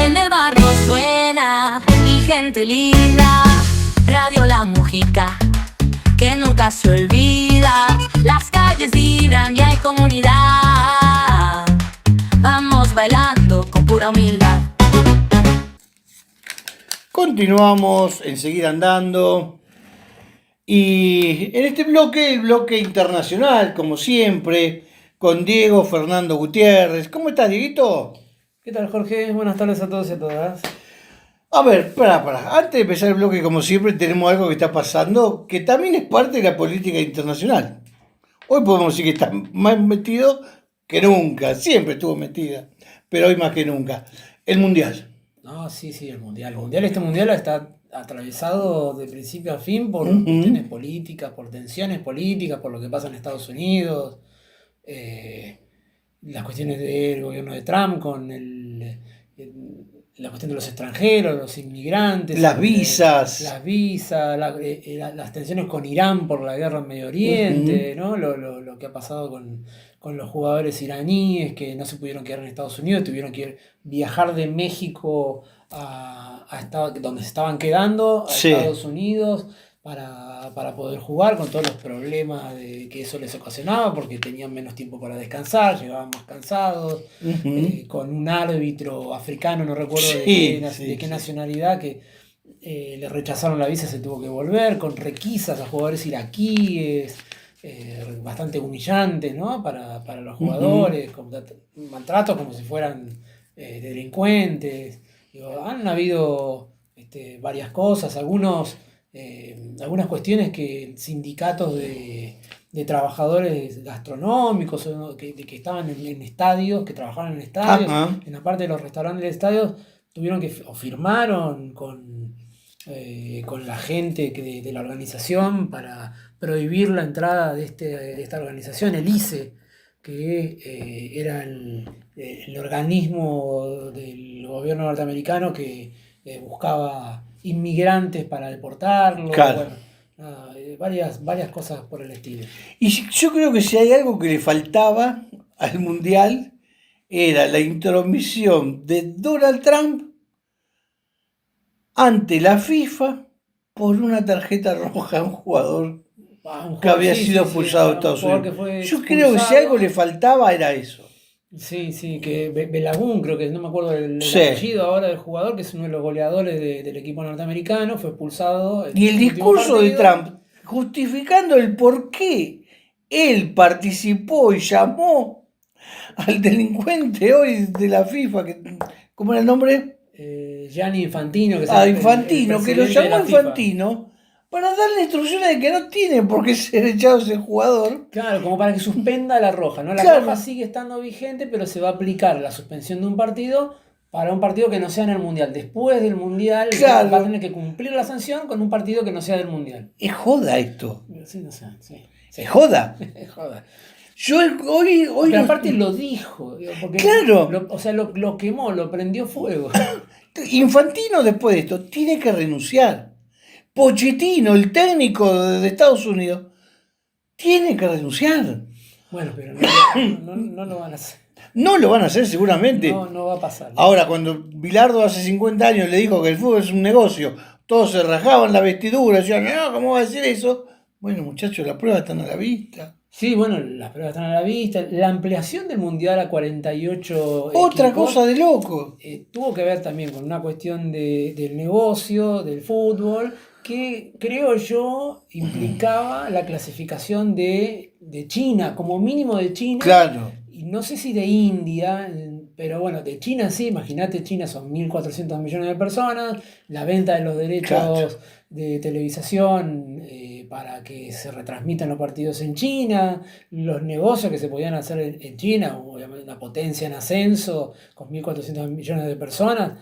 En el barrio suena y gente linda, Radio La Mujica, que nunca se olvida. Las calles vibran y hay comunidad. Vamos bailando con pura humildad. Continuamos en Seguir Andando. Y en este bloque, el bloque internacional, como siempre, con Diego Fernando Gutiérrez. ¿Cómo estás, Dieguito? ¿Qué tal, Jorge? Buenas tardes a todos y a todas. A ver, pará. Antes de empezar el bloque, como siempre, tenemos algo que está pasando que también es parte de la política internacional. Hoy podemos decir que está más metido que nunca. Siempre estuvo metida, pero hoy más que nunca. El Mundial. No, sí, el Mundial. Este Mundial está atravesado de principio a fin por cuestiones políticas, por tensiones políticas, por lo que pasa en Estados Unidos, las cuestiones del gobierno de Trump con la cuestión de los extranjeros, los inmigrantes, Las visas. las tensiones con Irán por la guerra en Medio Oriente, ¿no? Lo que ha pasado con los jugadores iraníes que no se pudieron quedar en Estados Unidos, tuvieron que viajar de México a donde se estaban quedando, a Estados Unidos, para poder jugar, con todos los problemas que eso les ocasionaba, porque tenían menos tiempo para descansar, llegaban más cansados, con un árbitro africano, no recuerdo de qué nacionalidad, que le rechazaron la visa, se tuvo que volver, con requisas a jugadores iraquíes, bastante humillantes, ¿no? para los jugadores, con maltratos como si fueran delincuentes. Han habido varias cosas, algunas cuestiones que sindicatos de trabajadores gastronómicos que estaban en estadios, que trabajaban en estadios, en la parte de los restaurantes de estadios, firmaron con la gente de la organización para prohibir la entrada de esta organización, el ICE, que era el organismo del gobierno norteamericano que buscaba inmigrantes para deportarlos. Claro. Varias cosas por el estilo. Y yo creo que si hay algo que le faltaba al Mundial era la intromisión de Donald Trump ante la FIFA por una tarjeta roja a un jugador que había sido expulsado de Estados Unidos. Yo creo que si algo le faltaba era eso. Sí, que Belagun, creo que no me acuerdo el apellido ahora del jugador, que es uno de los goleadores del equipo norteamericano, fue expulsado. Y el discurso de Trump, justificando el por qué él participó y llamó al delincuente hoy de la FIFA, ¿cómo era el nombre? Gianni Infantino. Infantino, que lo llamó Infantino para darle instrucciones de que no tiene por qué ser echado ese jugador. Claro, como para que suspenda la roja, ¿no? La roja sigue estando vigente, pero se va a aplicar la suspensión de un partido para un partido que no sea en el Mundial. Después del Mundial va a tener que cumplir la sanción con un partido que no sea del Mundial. Es joda esto. Sí, no sé. Sí. Es joda. Es joda. Yo hoy pero aparte lo dijo. Porque lo quemó, lo prendió fuego. Infantino después de esto tiene que renunciar. Pochettino, el técnico de Estados Unidos, tiene que renunciar. Bueno, pero no lo van a hacer. No lo van a hacer seguramente. No va a pasar. Ahora, cuando Bilardo hace 50 años le dijo que el fútbol es un negocio, todos se rajaban la vestidura, decían, no, ¿cómo va a decir eso? Bueno, muchachos, las pruebas están a la vista. Sí, bueno, las pruebas están a la vista. La ampliación del Mundial a 48 Otra equipos, cosa de loco. Tuvo que ver también con una cuestión del negocio, del fútbol, que creo yo implicaba la clasificación de China, como mínimo de China. Claro. Y no sé si de India, pero bueno, de China sí, imagínate, China son 1.400 millones de personas, la venta de los derechos de televisación para que se retransmitan los partidos en China, los negocios que se podían hacer en China, obviamente una potencia en ascenso con 1.400 millones de personas,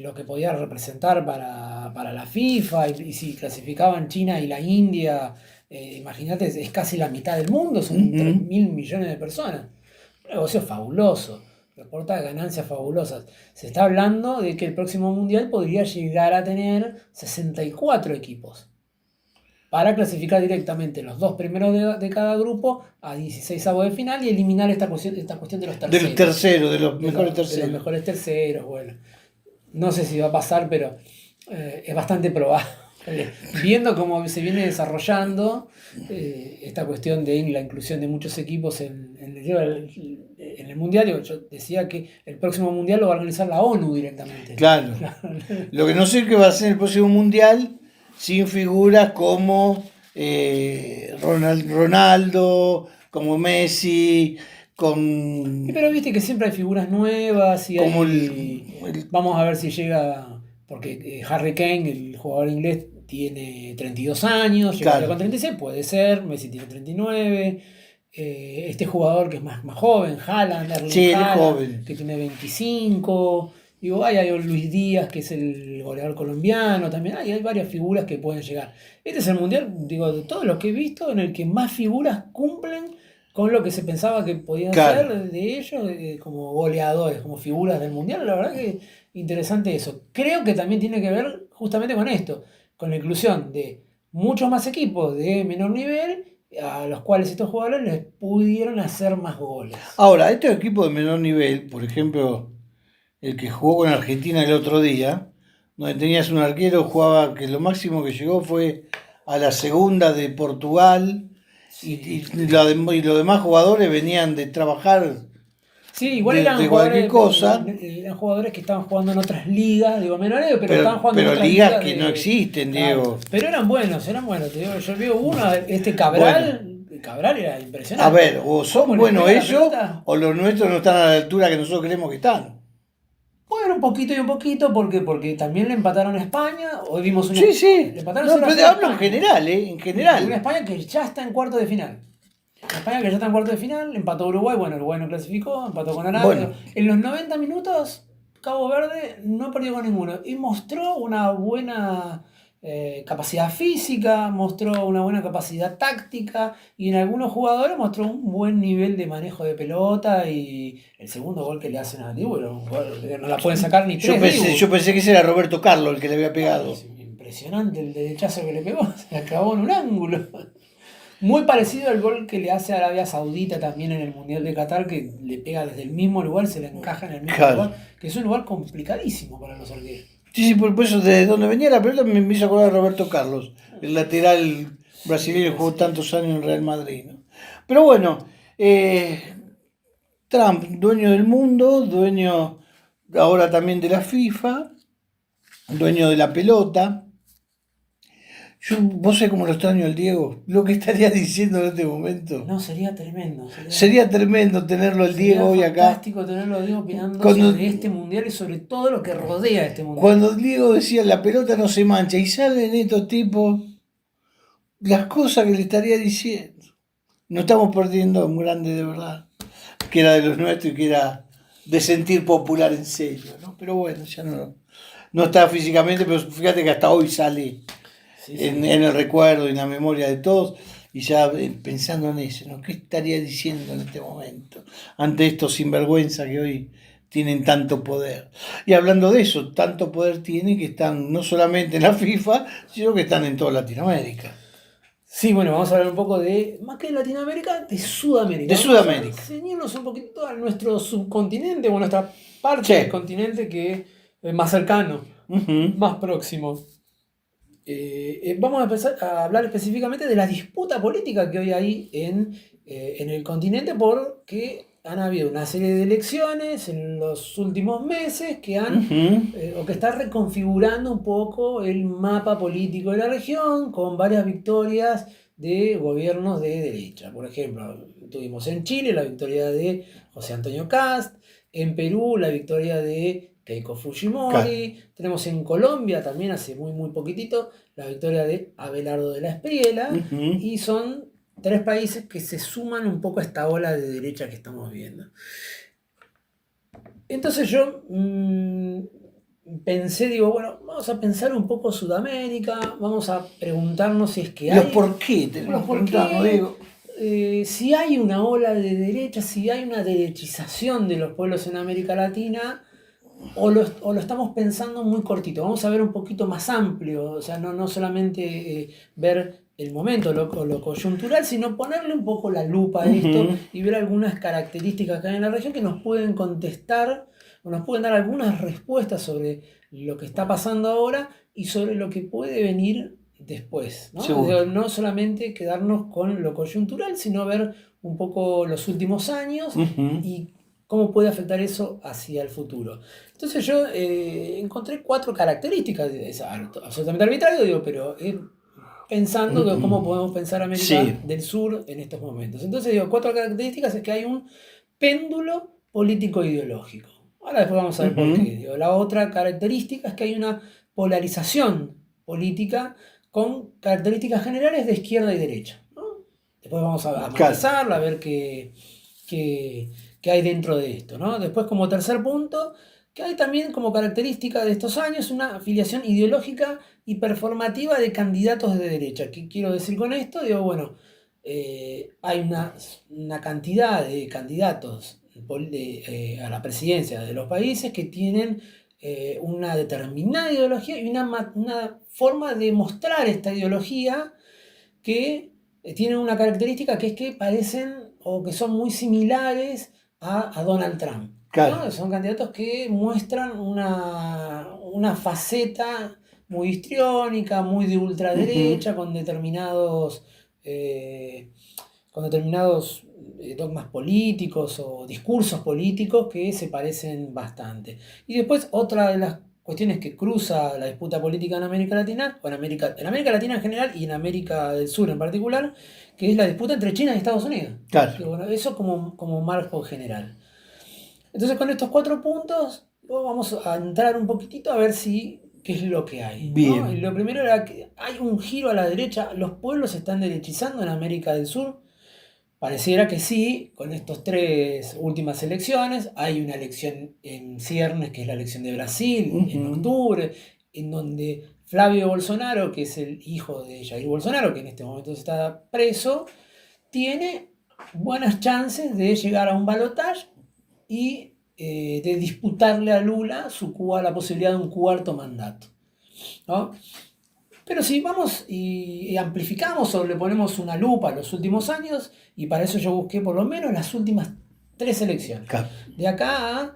lo que podía representar para la FIFA, y si clasificaban China y la India, imagínate, es casi la mitad del mundo, son 3.000 millones de personas. Un negocio fabuloso, reporta ganancias fabulosas. Se está hablando de que el próximo Mundial podría llegar a tener 64 equipos. para clasificar directamente los 2 primeros de cada grupo a 16avos de final y eliminar esta cuestión de los terceros. Del tercero, de los mejores De terceros. los mejores terceros, bueno. No sé si va a pasar, pero es bastante probable. Viendo cómo se viene desarrollando esta cuestión de la inclusión de muchos equipos en el Mundial, yo decía que el próximo Mundial lo va a organizar la ONU directamente. Claro. Lo que no sé qué va a ser el próximo Mundial sin figuras como Ronaldo, como Messi, con... Pero viste que siempre hay figuras nuevas y como vamos a ver si llega, porque Harry Kane, el jugador inglés, tiene 32 años, llega Claro. con 36, puede ser, Messi tiene 39, este jugador que es más joven, Haaland, Erling Sí, él es Haaland, joven. que tiene 25, digo, hay Luis Díaz, que es el goleador colombiano, también hay varias figuras que pueden llegar. Este es el Mundial, digo, de todos los que he visto, en el que más figuras cumplen con lo que se pensaba que podían Claro. ser de ellos, como goleadores, como figuras del Mundial. La verdad que interesante eso. Creo que también tiene que ver justamente con esto, con la inclusión de muchos más equipos de menor nivel, a los cuales estos jugadores les pudieron hacer más goles. Ahora, estos equipos de menor nivel, por ejemplo, el que jugó con Argentina el otro día, donde tenías un arquero, jugaba que lo máximo que llegó fue a la segunda de Portugal, y los demás jugadores venían de trabajar. Sí, igual de eran cualquier jugadores, cosa. eran jugadores que estaban jugando en otras ligas, digo menores, pero estaban jugando en pero otras ligas ligas que de- no existen, Claro, Diego. pero eran buenos, te digo, yo veo uno, Cabral era impresionante. A ver, o son ¿Cómo le buenos pega la ellos, pelota? o los nuestros no están a la altura que nosotros creemos que están. Bueno, un poquito y un poquito, porque también le empataron a España, hoy vimos una... Sí, sí. Le empataron No, 0-0 pero te a hablo en España. general, en Una general. España que ya está en cuartos de final. España que ya está en cuartos de final, empató a Uruguay, bueno, Uruguay no clasificó, empató con Arabia. Bueno. En los 90 minutos, Cabo Verde no perdió con ninguno y mostró una buena capacidad física, mostró una buena capacidad táctica y en algunos jugadores mostró un buen nivel de manejo de pelota y el segundo gol que le hacen a Dibu, no la pueden sacar ni Yo tres. pensé, yo pensé que ese era Roberto Carlos el que le había pegado. Es impresionante el derechazo que le pegó, se la clavó en un ángulo. Muy parecido al gol que le hace a Arabia Saudita también en el Mundial de Qatar, que le pega desde el mismo lugar, se le encaja en el mismo Claro. lugar, que es un lugar complicadísimo para los arqueros. Sí, sí, por eso de donde venía la pelota me hizo acordar a Roberto Carlos, el lateral brasileño que jugó tantos años en Real Madrid, ¿no? Pero bueno, Trump, dueño del mundo, dueño ahora también de la FIFA, dueño de la pelota. Vos sabés cómo lo extraño al Diego, lo que estaría diciendo en este momento. No, sería tremendo. Sería tremendo tenerlo al Diego hoy acá. Fantástico tenerlo a Diego opinando Cuando- sobre este Mundial y sobre todo lo que rodea este Mundial. Cuando Diego decía la pelota no se mancha y salen estos tipos, las cosas que le estaría diciendo. No estamos perdiendo a un grande de verdad, que era de los nuestros y que era de sentir popular en serio, ¿no? Pero bueno, ya no está físicamente, pero fíjate que hasta hoy sale Sí, sí. en el recuerdo y en la memoria de todos, y ya pensando en eso, ¿no? ¿Qué estaría diciendo en este momento ante estos sinvergüenzas que hoy tienen tanto poder? Y hablando de eso, tanto poder tienen que están no solamente en la FIFA, sino que están en toda Latinoamérica. Sí, bueno, vamos a hablar un poco de, más que de Latinoamérica, de Sudamérica. De Sudamérica. Vamos a ceñirnos un poquito a nuestro subcontinente o a nuestra parte Sí. del continente que es más cercano, Ujú. más próximo. Vamos a empezar a hablar específicamente de la disputa política que hoy hay en el continente porque han habido una serie de elecciones en los últimos meses que han Ujú. o que está reconfigurando un poco el mapa político de la región con varias victorias de gobiernos de derecha. Por ejemplo, tuvimos en Chile la victoria de José Antonio Kast, en Perú la victoria de Keiko Fujimori, tenemos en Colombia también hace muy poquitito la victoria de Abelardo de la Espriella, Ujú. y son 3 países que se suman un poco a esta ola de derecha que estamos viendo. Entonces yo pensé, digo, bueno, vamos a pensar un poco Sudamérica, vamos a preguntarnos si es que Los hay... por qué tenemos Los que por preguntarnos, qué. Diego. Si hay una ola de derecha, si hay una derechización de los pueblos en América Latina, o lo estamos pensando muy cortito. Vamos a ver un poquito más amplio, o sea, no solamente ver el momento, lo coyuntural, sino ponerle un poco la lupa a esto y ver algunas características que hay en la región que nos pueden contestar o nos pueden dar algunas respuestas sobre lo que está pasando ahora y sobre lo que puede venir después, ¿no? No solamente quedarnos con lo coyuntural, sino ver un poco los últimos años y cómo puede afectar eso hacia el futuro. Entonces yo encontré 4 características, es absolutamente arbitrario, digo, pero pensando de cómo podemos pensar América del Sur en estos momentos. Entonces digo, 4 características es que hay un péndulo político-ideológico. Ahora después vamos a ver por qué. Digo, la otra característica es que hay una polarización política con características generales de izquierda y derecha, ¿no? Después vamos a analizarla, a ver qué hay dentro de esto, ¿no? Después, como tercer punto, que hay también como característica de estos años una afiliación ideológica y performativa de candidatos de derecha. ¿Qué quiero decir con esto? Digo, bueno, hay una cantidad de candidatos a la presidencia de los países que tienen una determinada ideología y una forma de mostrar esta ideología que tienen una característica que es que parecen o que son muy similares a Donald Trump. Claro. ¿No? Son candidatos que muestran una faceta muy histriónica, muy de ultraderecha, con determinados dogmas políticos o discursos políticos que se parecen bastante. Y después otra de las cuestiones que cruza la disputa política en América Latina, o en América Latina en general y en América del Sur en particular, que es la disputa entre China y Estados Unidos. Claro. Y bueno, eso como marco general. Entonces con estos 4 puntos vamos a entrar un poquitito a ver qué es lo que hay, ¿no? Bien. Y lo primero era que hay un giro a la derecha, los pueblos se están derechizando en América del Sur. Pareciera que sí, con estas 3 últimas elecciones. Hay una elección en ciernes, que es la elección de Brasil, en octubre, en donde Flavio Bolsonaro, que es el hijo de Jair Bolsonaro, que en este momento está preso, tiene buenas chances de llegar a un balotaje y de disputarle a Lula la posibilidad de un 4º mandato, ¿no? Pero si vamos y amplificamos o le ponemos una lupa a los últimos años, y para eso yo busqué por lo menos las últimas 3 elecciones, de acá a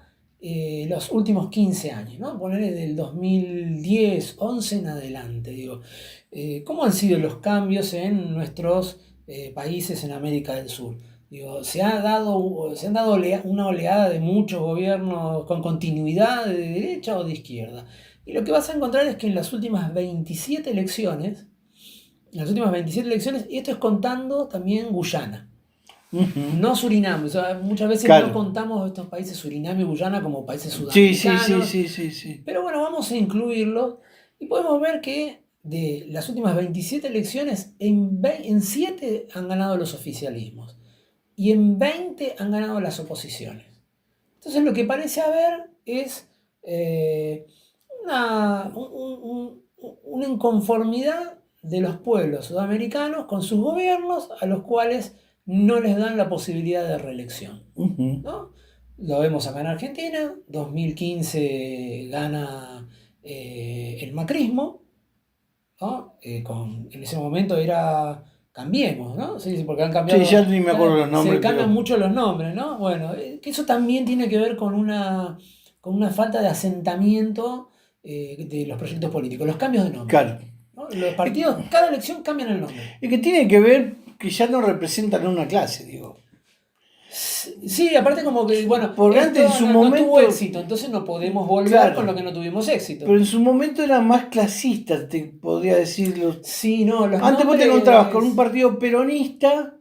los últimos 15 años, ¿no? Ponerle del 2010, 11 en adelante, digo, ¿cómo han sido los cambios en nuestros países en América del Sur? Digo, se han dado una oleada de muchos gobiernos con continuidad de derecha o de izquierda. Y lo que vas a encontrar es que en las últimas 27 elecciones, y esto es contando también Guyana, no Surinam. O sea, muchas veces no contamos estos países, Surinam y Guyana, como países sudamericanos. Sí. Pero bueno, vamos a incluirlos y podemos ver que de las últimas 27 elecciones, en 7 han ganado los oficialismos y en 20 han ganado las oposiciones. Entonces lo que parece haber es una inconformidad de los pueblos sudamericanos con sus gobiernos, a los cuales no les dan la posibilidad de reelección, ¿no? Lo vemos acá en Argentina. 2015 gana el macrismo, ¿no? En ese momento era Cambiemos, ¿no? Sí, porque han cambiado. Sí, ya ni me acuerdo los nombres. Se cambian mucho los nombres, ¿no? Bueno, que eso también tiene que ver con una falta de asentamiento de los proyectos políticos, los cambios de nombre. Claro. ¿No? Los partidos, cada elección cambian el nombre. Y que tiene que ver que ya no representan a una clase, digo. Sí, aparte como que, bueno, porque antes en su momento no tuvo éxito, entonces no podemos volver con lo que no tuvimos éxito. Pero en su momento era más clasista, te podría decirlo. Sí, no, los antes vos te encontrabas con un partido peronista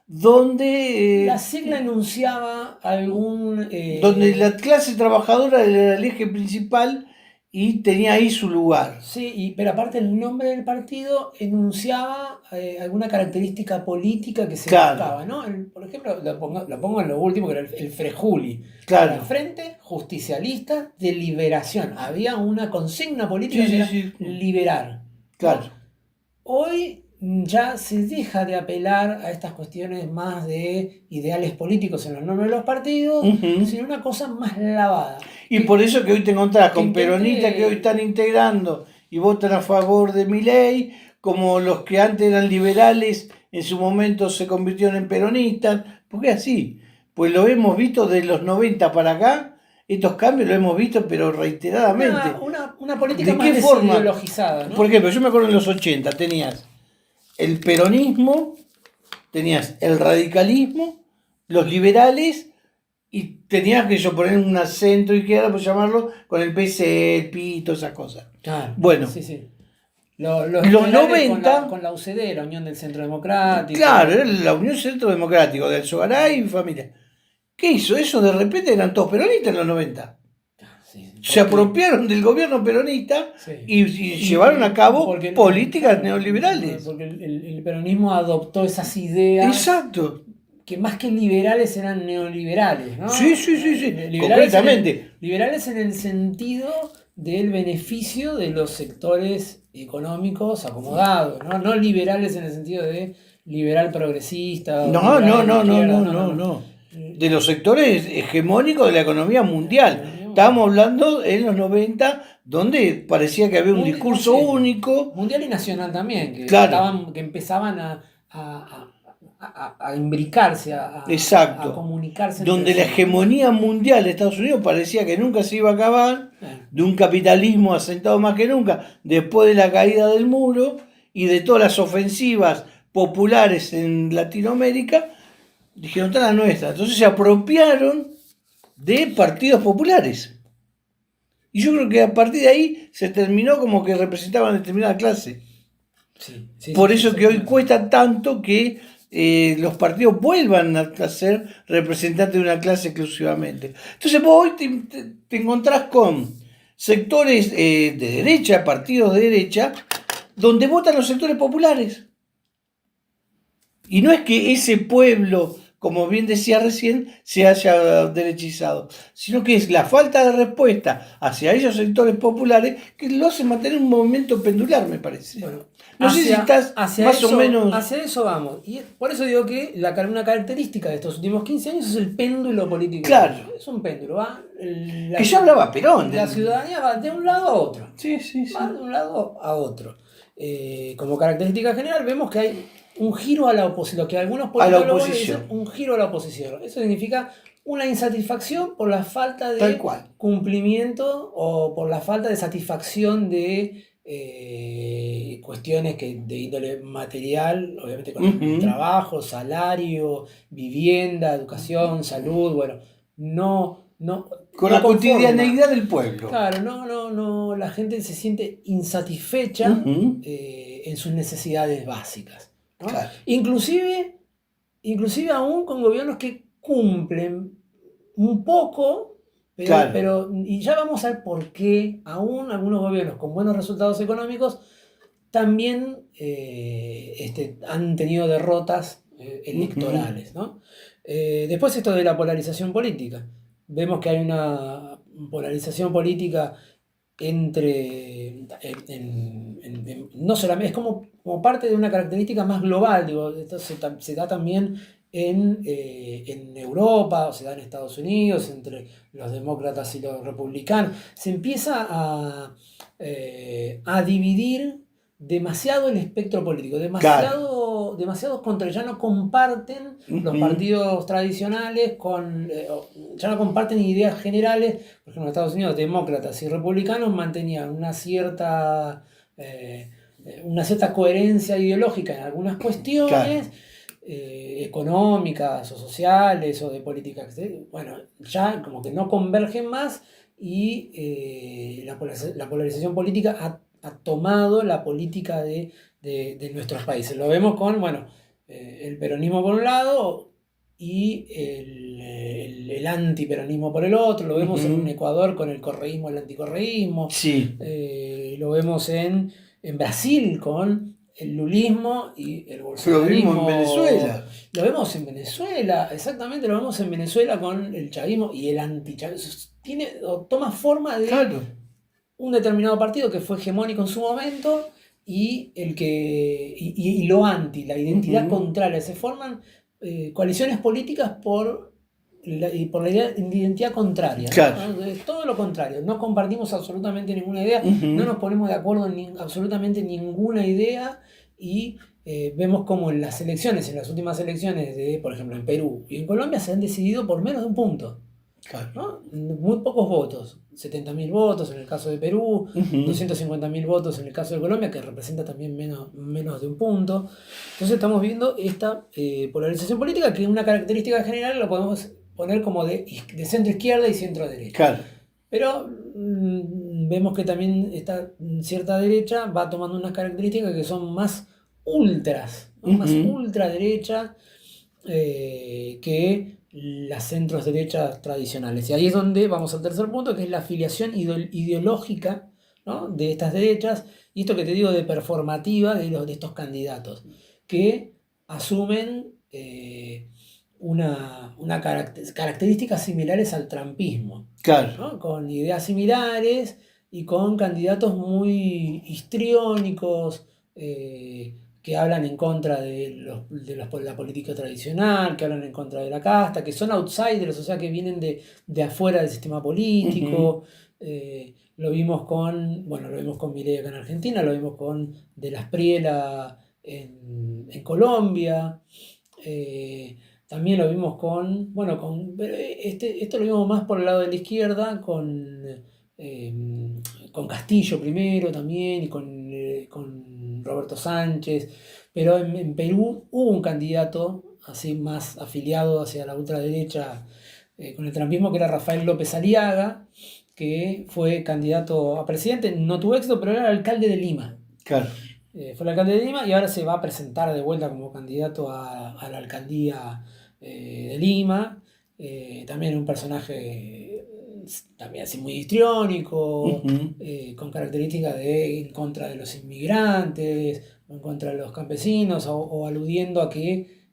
donde la sigla enunciaba algún donde la clase trabajadora era el eje principal y tenía ahí su lugar. Sí, pero aparte el nombre del partido enunciaba alguna característica política que se buscaba, ¿no? Por ejemplo, lo pongo en lo último, que era el Frejuli. Claro. El Frente Justicialista de Liberación. Había una consigna política que era liberar. Claro. ¿No? Hoy ya se deja de apelar a estas cuestiones más de ideales políticos en los nombres de los partidos, sino una cosa más lavada. Y por eso que hoy te encontrás con peronistas que hoy están integrando y votan a favor de Milei, como los que antes eran liberales, en su momento se convirtieron en peronistas, porque es así. Pues lo hemos visto de los 90 para acá, estos cambios lo hemos visto, pero reiteradamente. Una política ¿De más qué forma? desideologizada, ¿no? Por ejemplo, yo me acuerdo en los 80 tenías el peronismo, tenías el radicalismo, los liberales, y tenías que yo poner una centro izquierda, por llamarlo, con el PC, el PI, todas esas cosas. Claro, Bueno, sí. Los los liberales 90, con la UCD, la Unión del Centro Democrático. claro, era la Unión Centro Democrático de Alzogaray y familia. ¿Qué hizo eso? De repente eran todos peronistas en los 90. Sí, Se apropiaron del gobierno peronista sí. y llevaron a cabo políticas claro, neoliberales. Porque el peronismo adoptó esas ideas Exacto. que más que liberales eran neoliberales, ¿no? Sí, concretamente. Liberales en el sentido del beneficio de los sectores económicos acomodados, ¿no? No liberales en el sentido de liberal progresista. No. De los sectores hegemónicos de la economía mundial. Estábamos hablando en los 90, donde parecía que había un discurso único. Mundial y nacional también, que, claro, que empezaban a imbricarse, exacto, a comunicarse. Donde la hegemonía mundial de Estados Unidos parecía que nunca se iba a acabar, de un capitalismo asentado más que nunca, después de la caída del muro y de todas las ofensivas populares en Latinoamérica, dijeron, está la nuestra. Entonces se apropiaron de partidos populares. Y yo creo que a partir de ahí se terminó como que representaban determinada clase. Por eso que hoy cuesta tanto que los partidos vuelvan a ser representantes de una clase exclusivamente. Entonces vos hoy te encontrás con sectores de derecha, partidos de derecha, donde votan los sectores populares. Y no es que ese pueblo, como bien decía recién, se haya derechizado, sino que es la falta de respuesta hacia esos sectores populares que lo hace mantener un movimiento pendular, me parece. Bueno, no sé si estás más o menos... Hacia eso vamos. Y por eso digo que una característica de estos últimos 15 años es el péndulo político. Claro. Es un péndulo, ¿va? Que ya hablaba Perón. La ciudadanía va de un lado a otro. Sí. Va de un lado a otro. Como característica general vemos que hay un giro a la oposición, lo que algunos politólogos dicen, un giro a la oposición. Eso significa una insatisfacción por la falta de cumplimiento o por la falta de satisfacción de cuestiones de índole material, obviamente con el trabajo, salario, vivienda, educación, salud, bueno, con la cotidianeidad del pueblo. Claro, no, la gente se siente insatisfecha en sus necesidades básicas, ¿no? Claro. Inclusive aún con gobiernos que cumplen un poco, pero y ya vamos a ver por qué aún algunos gobiernos con buenos resultados económicos también han tenido derrotas electorales, ¿no? Después esto de la polarización política. Vemos que hay una polarización política no solamente, es como parte de una característica más global, digo, esto se da también en Europa, o se da en Estados Unidos, entre los demócratas y los republicanos. Se empieza a dividir demasiado el espectro político, demasiados contra, ya no comparten los partidos tradicionales, ya no comparten ideas generales. Por ejemplo, en Estados Unidos, demócratas y republicanos mantenían una cierta coherencia ideológica en algunas cuestiones económicas o sociales o de política exterior. Bueno, ya como que no convergen más y la polarización política ha tomado la política de nuestros países. Lo vemos con, el peronismo por un lado y el antiperonismo por el otro. Lo vemos en Ecuador con el correísmo y el anticorreísmo. Sí. Lo vemos en Brasil con el lulismo y el bolsonarismo. Lo vimos en Venezuela. Lo vemos en Venezuela, exactamente, lo vemos en Venezuela con el chavismo y el antichavismo. Toma forma de un determinado partido que fue hegemónico en su momento y lo anti, la identidad contraria. Se forman coaliciones políticas por y por la identidad contraria. Claro. ¿no? Es todo lo contrario. No compartimos absolutamente ninguna idea, no nos ponemos de acuerdo en absolutamente ninguna idea y vemos como en las elecciones, en las últimas elecciones, por ejemplo, en Perú y en Colombia, se han decidido por menos de un punto. Claro. ¿No? Muy pocos votos, 70.000 votos en el caso de Perú, 250.000 votos en el caso de Colombia, que representa también menos de un punto. Entonces estamos viendo esta polarización política, que es una característica general, lo podemos poner como de centro izquierda y centro derecha. Claro. Pero vemos que también esta cierta derecha va tomando unas características que son más ultras, ¿no? Más ultraderecha que las centros derechas tradicionales. Y ahí es donde vamos al tercer punto, que es la afiliación ideológica, ¿no? De estas derechas, y esto que te digo de performativa de estos candidatos, que asumen características similares al trumpismo. Claro. ¿No? Con ideas similares y con candidatos muy histriónicos, que hablan en contra de la política tradicional, que hablan en contra de la casta, que son outsiders, o sea, que vienen de afuera del sistema político. Lo vimos con Milei acá en Argentina, lo vimos con De la Espriella en Colombia. También lo vimos esto lo vimos más por el lado de la izquierda, con Castillo primero también, y con Roberto Sánchez, pero en Perú hubo un candidato así más afiliado hacia la ultraderecha con el trumpismo, que era Rafael López Aliaga, que fue candidato a presidente, no tuvo éxito, pero era alcalde de Lima. Claro. Fue el alcalde de Lima y ahora se va a presentar de vuelta como candidato a la alcaldía de Lima. También un personaje también así muy histriónico, con características en contra de los inmigrantes, o en contra de los campesinos, o aludiendo a que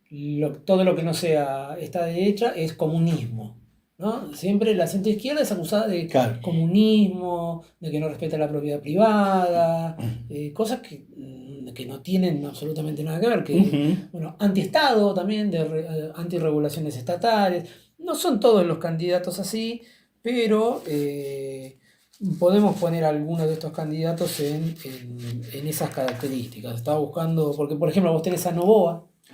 todo lo que no sea esta derecha es comunismo, ¿no? Siempre la centroizquierda es acusada de comunismo, de que no respeta la propiedad privada, cosas que no tienen absolutamente nada que ver, que antiestado también, antirregulaciones estatales. No son todos los candidatos así, pero podemos poner algunos de estos candidatos en esas características. Estaba buscando, porque por ejemplo vos tenés a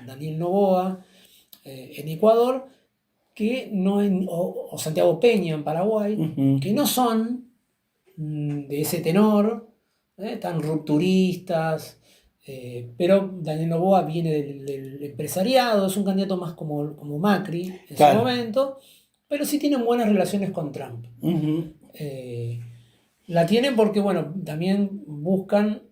Daniel Noboa, en Ecuador, que o Santiago Peña en Paraguay, que no son de ese tenor, tan rupturistas, pero Daniel Noboa viene del empresariado, es un candidato más como Macri en su momento, pero sí tienen buenas relaciones con Trump. La tienen porque, también buscan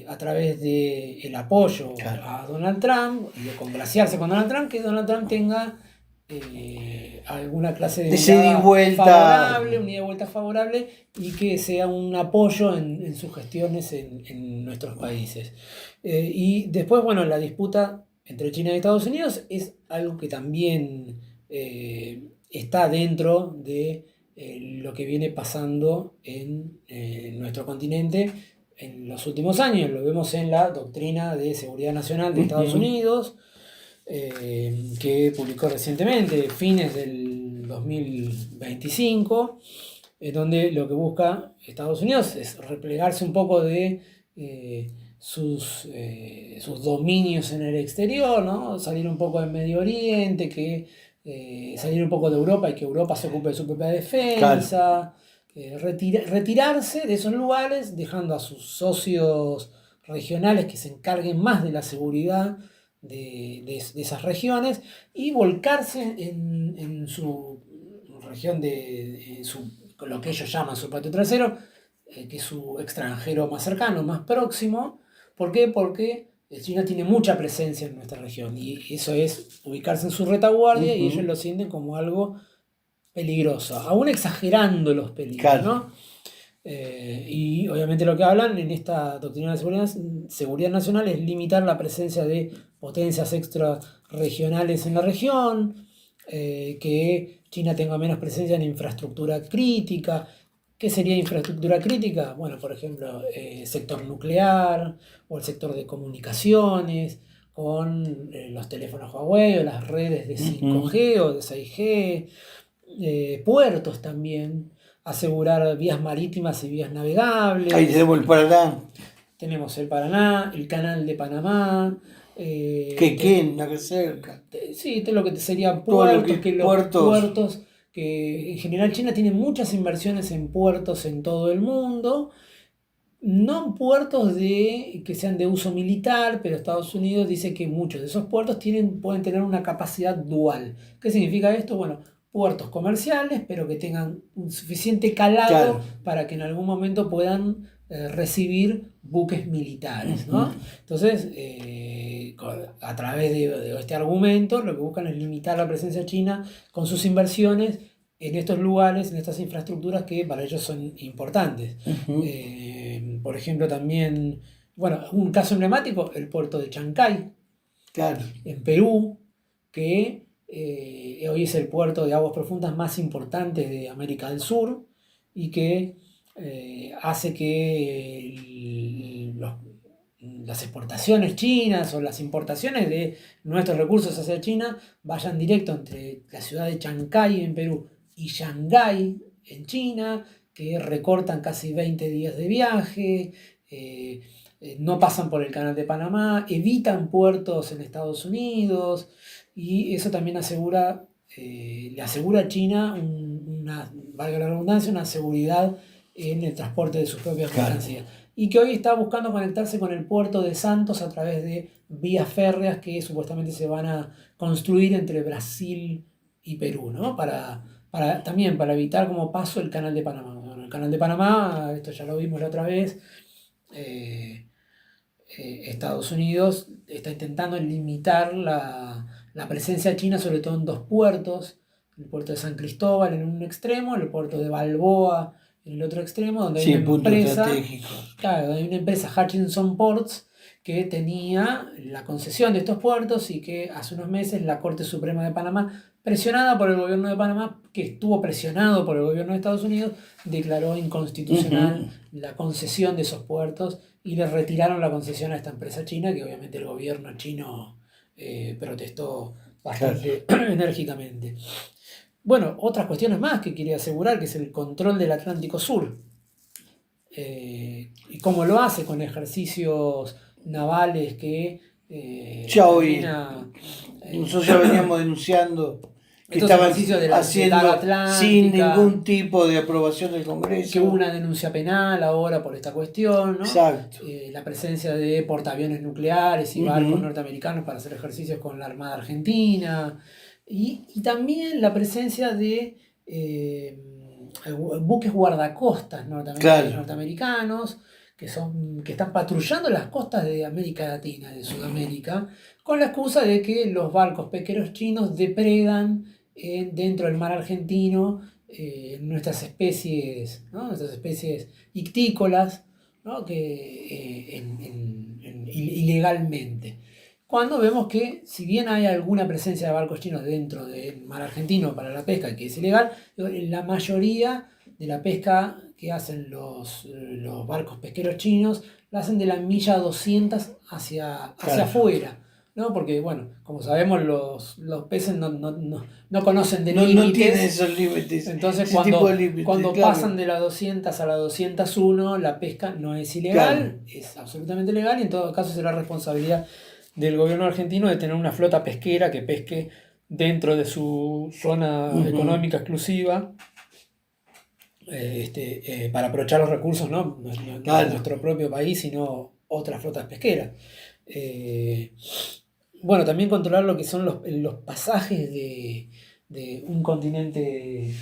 a través del apoyo a Donald Trump y de congraciarse con Donald Trump, que Donald Trump tenga alguna clase de ida y vuelta favorable, y que sea un apoyo en sus gestiones en nuestros países. Y después, la disputa entre China y Estados Unidos es algo que también está dentro de lo que viene pasando en nuestro continente en los últimos años. Lo vemos en la doctrina de seguridad nacional de Estados Unidos, que publicó recientemente, fines del 2025, donde lo que busca Estados Unidos es replegarse un poco de sus dominios en el exterior, ¿no? Salir un poco del Medio Oriente, salir un poco de Europa y que Europa se ocupe de su propia defensa, retirarse de esos lugares, dejando a sus socios regionales que se encarguen más de la seguridad de esas regiones, y volcarse en su región, lo que ellos llaman su patio trasero, que es su extranjero más cercano, más próximo. ¿Por qué? Porque China tiene mucha presencia en nuestra región, y eso es ubicarse en su retaguardia, y ellos lo sienten como algo peligroso, aún exagerando los peligros, ¿no? Y obviamente lo que hablan en esta doctrina de seguridad nacional es limitar la presencia de potencias extrarregionales en la región, que China tenga menos presencia en infraestructura crítica. ¿Qué sería infraestructura crítica? Bueno, por ejemplo, sector nuclear, o el sector de comunicaciones, con los teléfonos Huawei o las redes de 5G o de 6G, puertos también, asegurar vías marítimas y vías navegables. Ahí tenemos el Paraná. Tenemos el Paraná, el Canal de Panamá. Quequén, acá cerca. Sí, todo lo que serían Todo lo puertos, que los puertos. puertos, que en general China tiene muchas inversiones en puertos en todo el mundo. No puertos que sean de uso militar, pero Estados Unidos dice que muchos de esos puertos pueden tener una capacidad dual. ¿Qué significa esto? Bueno, puertos comerciales, pero que tengan un suficiente calado Claro. para que en algún momento puedan recibir buques militares, ¿no? Entonces, a través de este argumento, lo que buscan es limitar la presencia china con sus inversiones en estos lugares, en estas infraestructuras que para ellos son importantes. Por ejemplo, también, bueno, un caso emblemático, el puerto de Chancay, Claro. en Perú, que hoy es el puerto de aguas profundas más importante de América del Sur y que hace que las exportaciones chinas o las importaciones de nuestros recursos hacia China vayan directo entre la ciudad de Chancay en Perú y Shanghái en China, que recortan casi 20 días de viaje, no pasan por el Canal de Panamá, evitan puertos en Estados Unidos, y eso también le asegura a China valga la redundancia, una seguridad en el transporte de sus propias mercancías. Y que hoy está buscando conectarse con el puerto de Santos a través de vías férreas que supuestamente se van a construir entre Brasil y Perú, ¿no? También para evitar como paso el Canal de Panamá. Bueno, el Canal de Panamá, esto ya lo vimos la otra vez, Estados Unidos está intentando limitar la presencia china, sobre todo en dos puertos, el puerto de San Cristóbal en un extremo, el puerto de Balboa en el otro extremo, donde hay una empresa, claro, hay una empresa, Hutchinson Ports, que tenía la concesión de estos puertos y que hace unos meses la Corte Suprema de Panamá, presionada por el gobierno de Panamá, que estuvo presionado por el gobierno de Estados Unidos, declaró inconstitucional la concesión de esos puertos y le retiraron la concesión a esta empresa china, que obviamente el gobierno chino protestó bastante enérgicamente. Bueno, otras cuestiones más que quiere asegurar, que es el control del Atlántico Sur. Y cómo lo hace con ejercicios navales que... ya hoy, nosotros ya veníamos denunciando que estaban haciendo sin ningún tipo de aprobación del Congreso. Que hubo una denuncia penal ahora por esta cuestión, ¿no? Exacto. La presencia de portaaviones nucleares y barcos norteamericanos para hacer ejercicios con la Armada Argentina. Y también la presencia de buques guardacostas norteamericanos que están patrullando las costas de América Latina, de Sudamérica, con la excusa de que los barcos pesqueros chinos depredan dentro del mar argentino nuestras especies, ¿no? Nuestras especies ictícolas, ¿no? Ilegalmente. Cuando vemos que, si bien hay alguna presencia de barcos chinos dentro del mar argentino para la pesca, que es ilegal, la mayoría de la pesca que hacen los barcos pesqueros chinos la hacen de la milla 200 hacia afuera, ¿no? Porque, bueno, como sabemos, los peces no conocen de límites. No tienen esos límites. Entonces, cuando pasan de la 200 a la 201, la pesca no es ilegal, es absolutamente legal, y en todo caso será responsabilidad del gobierno argentino de tener una flota pesquera que pesque dentro de su zona económica exclusiva, para aprovechar los recursos, no de nuestro propio país, sino otras flotas pesqueras. Bueno, también controlar lo que son los pasajes de un continente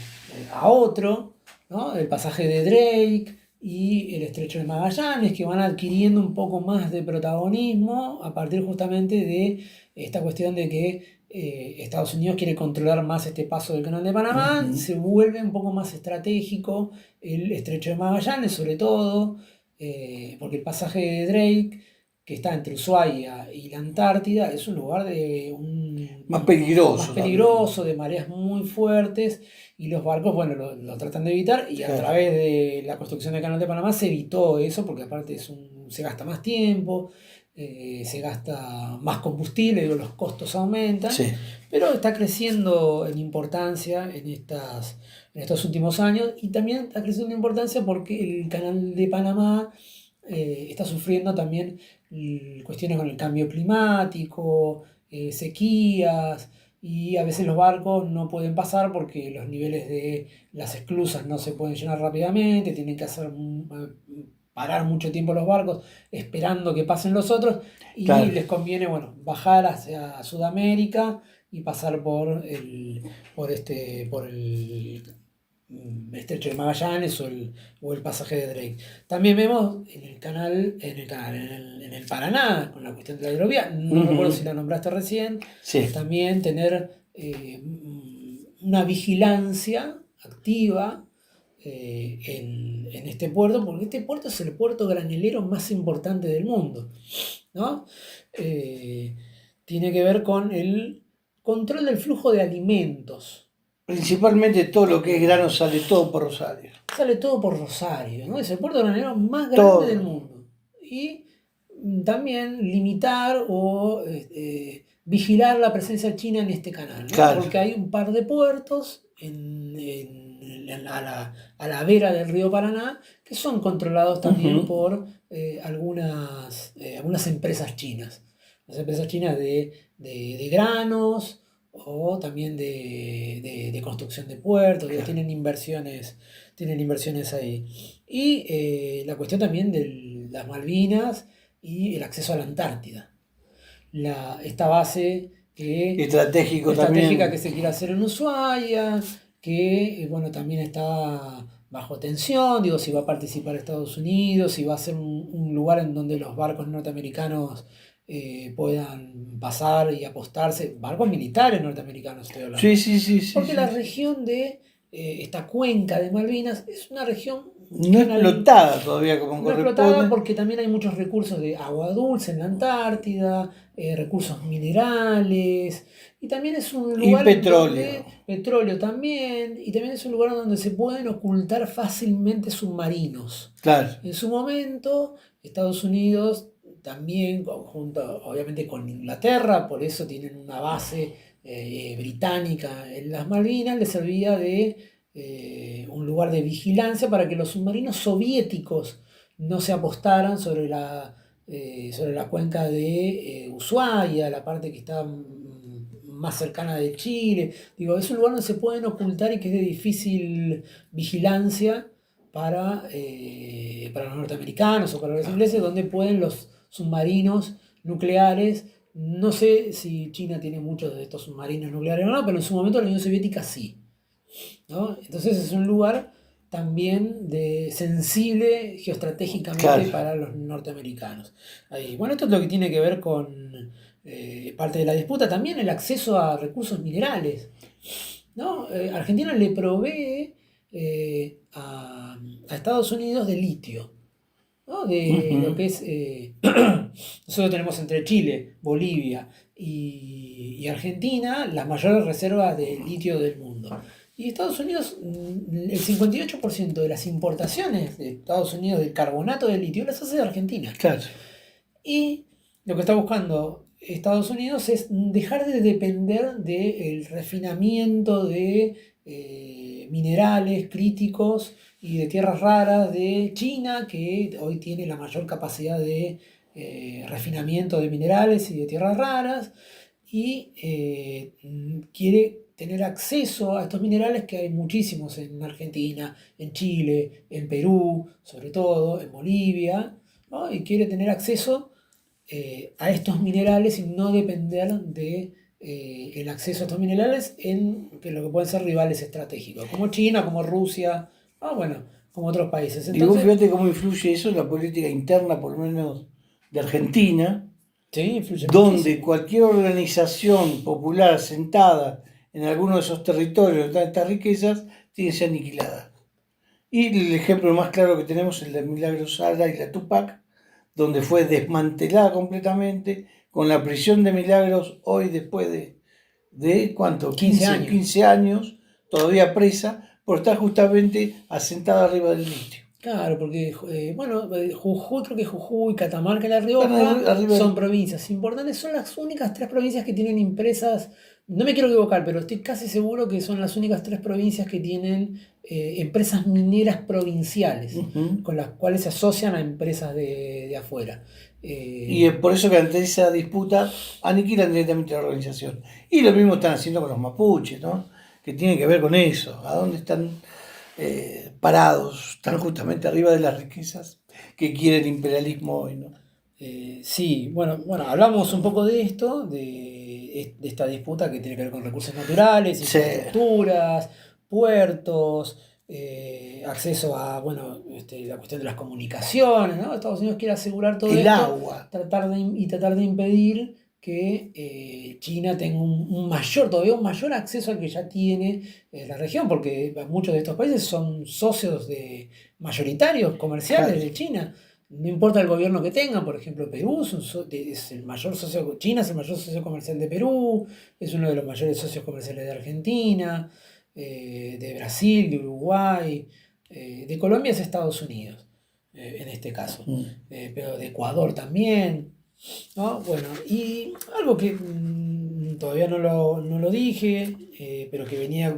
a otro, ¿no? El pasaje de Drake y el Estrecho de Magallanes, que van adquiriendo un poco más de protagonismo a partir justamente de esta cuestión de que Estados Unidos quiere controlar más este paso del Canal de Panamá. Se vuelve un poco más estratégico el Estrecho de Magallanes, sobre todo porque el pasaje de Drake, que está entre Ushuaia y la Antártida, es un lugar más peligroso, de mareas muy fuertes, y los barcos, bueno, lo tratan de evitar, y a través de la construcción del Canal de Panamá se evitó eso, porque aparte se gasta más tiempo, se gasta más combustible, digo, los costos aumentan, Sí. pero está creciendo en importancia en estos últimos años, y también está creciendo en importancia porque el canal de Panamá está sufriendo también cuestiones con el cambio climático, sequías, y a veces los barcos no pueden pasar porque los niveles de las esclusas no se pueden llenar rápidamente, tienen que parar mucho tiempo los barcos esperando que pasen los otros, y Claro. les conviene, bueno, bajar hacia Sudamérica y pasar por el Estrecho de Magallanes o el pasaje de Drake. También vemos en el Paraná, con la cuestión de la hidrovía, no recuerdo si la nombraste recién, Sí. también tener una vigilancia activa en este puerto, porque este puerto es el puerto granelero más importante del mundo, ¿no? Tiene que ver con el control del flujo de alimentos. Principalmente todo lo que es grano sale todo por Rosario. Sale todo por Rosario, ¿no? Es el puerto granelero más grande Todo. del mundo. Y también limitar o vigilar la presencia china en este canal, ¿no? Claro. Porque hay un par de puertos a la vera del río Paraná que son controlados también por algunas empresas chinas. Las empresas chinas de granos o también de construcción de puertos, Claro. tienen inversiones ahí. Y la cuestión también de las Malvinas y el acceso a la Antártida. Esta base Estratégica estratégica también. que se quiere hacer en Ushuaia, que bueno, también está bajo tensión, digo, si va a participar Estados Unidos, si va a ser un lugar en donde los barcos norteamericanos puedan pasar y apostarse, barcos militares norteamericanos estoy hablando. Sí. Porque la región de esta cuenca de Malvinas es una región No explotada todavía como no explotada, corresponde. porque también hay muchos recursos de agua dulce en la Antártida, recursos minerales, y también es un lugar petróleo. Petróleo también, y también es un lugar donde se pueden ocultar fácilmente submarinos. Claro. En su momento, Estados Unidos también, junto obviamente con Inglaterra, por eso tienen una base británica en las Malvinas, les servía de un lugar de vigilancia para que los submarinos soviéticos no se apostaran sobre la cuenca de Ushuaia, la parte que está más cercana de Chile. Digo, es un lugar donde se pueden ocultar y que es de difícil vigilancia para los norteamericanos o para los ingleses, donde pueden los submarinos nucleares. No sé si China tiene muchos de estos submarinos nucleares o no, pero en su momento la Unión Soviética sí, ¿no? Entonces es un lugar también sensible geoestratégicamente, claro, para los norteamericanos. Ahí. Bueno, esto es lo que tiene que ver con parte de la disputa, también el acceso a recursos minerales, ¿no? Argentina le provee a Estados Unidos de litio, ¿no? De lo que es nosotros tenemos entre Chile, Bolivia y Argentina las mayores reservas de litio del mundo. Y Estados Unidos, el 58% de las importaciones de Estados Unidos del carbonato de litio las hace de Argentina. Claro. Y lo que está buscando Estados Unidos es dejar de depender del refinamiento de minerales críticos y de tierras raras de China, que hoy tiene la mayor capacidad de refinamiento de minerales y de tierras raras, y quiere tener acceso a estos minerales, que hay muchísimos en Argentina, en Chile, en Perú, sobre todo, en Bolivia, ¿no? Y quiere tener acceso a estos minerales y no depender de el acceso a estos minerales en lo que pueden ser rivales estratégicos, como China, como Rusia, bueno, como otros países. Entonces, y vos fíjate cómo influye eso en la política interna, por lo menos de Argentina, sí, influye donde muchísimo. Cualquier organización popular sentada en alguno de esos territorios, de estas riquezas, tiene que ser aniquilada. Y el ejemplo más claro que tenemos es el de Milagros Sala y la Tupac, donde fue desmantelada completamente, con la prisión de Milagros hoy después de ¿cuánto? 15 años, todavía presa, por estar justamente asentada arriba del litio. Claro, porque, Jujuy, creo que Jujuy, Catamarca y La Rioja Están arriba. son provincias importantes, son las únicas tres provincias que tienen impresas, no me quiero equivocar, pero estoy casi seguro que son las únicas tres provincias que tienen empresas mineras provinciales, Ujú. con las cuales se asocian a empresas de afuera. Y es Eh, por eso que ante esa disputa aniquilan directamente la organización. Y lo mismo están haciendo con los mapuches, ¿no? Que tiene que ver con eso. ¿A dónde están parados? Están justamente arriba de las riquezas que quiere el imperialismo hoy, ¿no? Sí, bueno, hablamos un poco de esto, de esta disputa que tiene que ver con recursos naturales, Sí. infraestructuras, puertos, acceso a, la cuestión de las comunicaciones, ¿no? Estados Unidos quiere asegurar todo El esto, agua. tratar de impedir que China tenga todavía un mayor acceso al que ya tiene la región, porque muchos de estos países son socios mayoritarios comerciales Claro. de China. No importa el gobierno que tengan, por ejemplo, Perú es el mayor socio, China es el mayor socio comercial de Perú, es uno de los mayores socios comerciales de Argentina, de Brasil, de Uruguay, de Colombia es Estados Unidos, en este caso, pero de Ecuador también, ¿no? Bueno, y algo que todavía no lo dije, pero que venía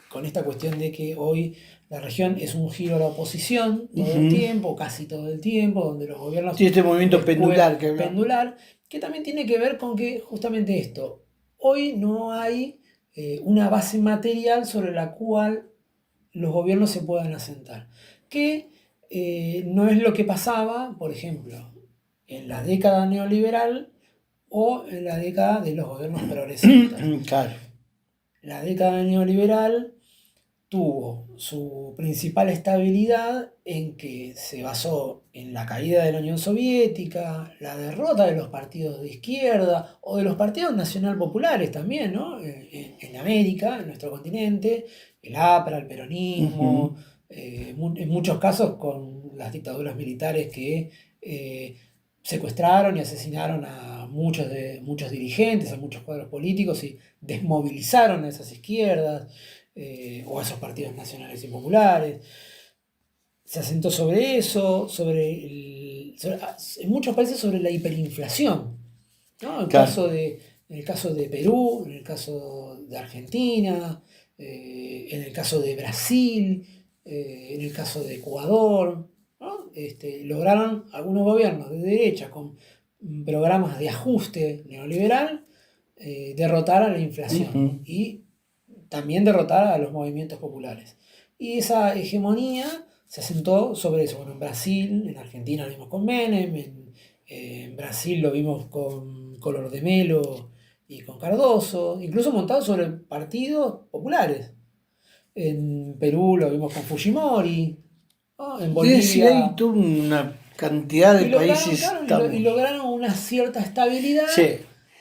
con esta cuestión de que hoy la región es un giro a la oposición todo el Ujú. tiempo, casi todo el tiempo, donde los gobiernos Sí, este movimiento pendular que hablamos. pendular, que también tiene que ver con que justamente esto, hoy no hay una base material sobre la cual los gobiernos se puedan asentar, que no es lo que pasaba, por ejemplo, en la década neoliberal o en la década de los gobiernos progresistas. Claro. La década neoliberal tuvo su principal estabilidad en que se basó en la caída de la Unión Soviética, la derrota de los partidos de izquierda o de los partidos nacional populares también, ¿no? En América, en nuestro continente, el APRA, el peronismo, Ujú. en muchos casos con las dictaduras militares que secuestraron y asesinaron a muchos dirigentes, a muchos cuadros políticos y desmovilizaron a esas izquierdas o a esos partidos nacionales y populares. Se asentó sobre eso, en muchos países sobre la hiperinflación, ¿no? Claro. En el caso de Perú, en el caso de Argentina, en el caso de Brasil, en el caso de Ecuador, ¿no? Lograron algunos gobiernos de derecha con programas de ajuste neoliberal derrotar a la inflación Ujú. y también derrotar a los movimientos populares. Y esa hegemonía se asentó sobre eso. Bueno, en Brasil, en Argentina lo vimos con Menem, en Brasil lo vimos con Collor de Mello y con Cardoso, incluso montado sobre partidos populares. En Perú lo vimos con Fujimori, ¿no? En Es decir, hay Bolivia. toda una cantidad de Y lograron, países. claro, Estamos. y lograron una cierta estabilidad Sí,